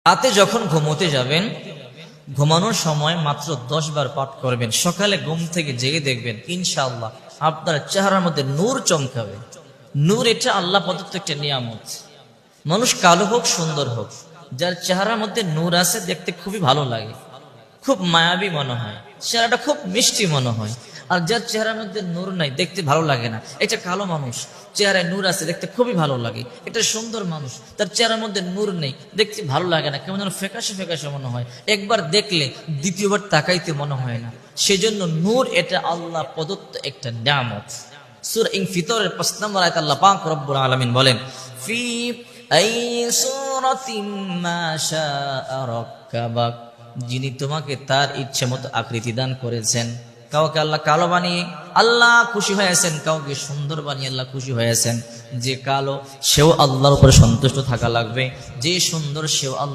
রাতে যখন ঘুমোতে যাবেন, ঘুমানোর সময় মাত্র 10 বার পাঠ করবেন। সকালে ঘুম থেকে জেগে দেখবেন ইনশাআল্লাহ আপনার চেহারার মধ্যে নূর চমকাবে। নূর এটা আল্লাহ প্রদত্ত একটা নিয়ামত। মানুষ কালো হোক সুন্দর হোক, যার চেহারার মধ্যে নূর আছে দেখতে খুবই ভালো লাগে, খুব মায়াবী মনে হয়, চেহারাটা খুব মিষ্টি মনে হয়। আর যার চেহারার মধ্যে নূর নাই দেখতে ভালো লাগে না। এটা কালো মানুষ, চেহারায় নূর আছে দেখতে খুবই ভালো লাগে। এটা সুন্দর মানুষ, তার চেহারার মধ্যে নূর নেই, দেখতে ভালো লাগে না, কেমন যেন ফ্যাকাশে ফ্যাকাশে মনে হয়। একবার দেখলে দ্বিতীয়বার তাকাইতে মনে হয় না। সেজন্য নূর এটা আল্লাহ প্রদত্ত একটা নিয়ামত। সূরা ইনফিতরের 5 নম্বর আয়াতে আল্লাহ পাক রব্বুল আলামিন বলেন, ফি আই সূরাতিন মা শাআ রাক্কাবাক, যিনি তোমাকে তার ইচ্ছে মতো আকৃতি দান করেছেন। কাউকে আল্লাহ কালো বানিয়ে আল্লাহ খুশি হয়েছেন, কাউকে সুন্দর বানিয়ে আল্লাহ খুশি হয়েছেন। যে কালো সেও আল্লাহর উপরে সন্তুষ্ট থাকা লাগবে, যে সুন্দর সেও আল্লাহ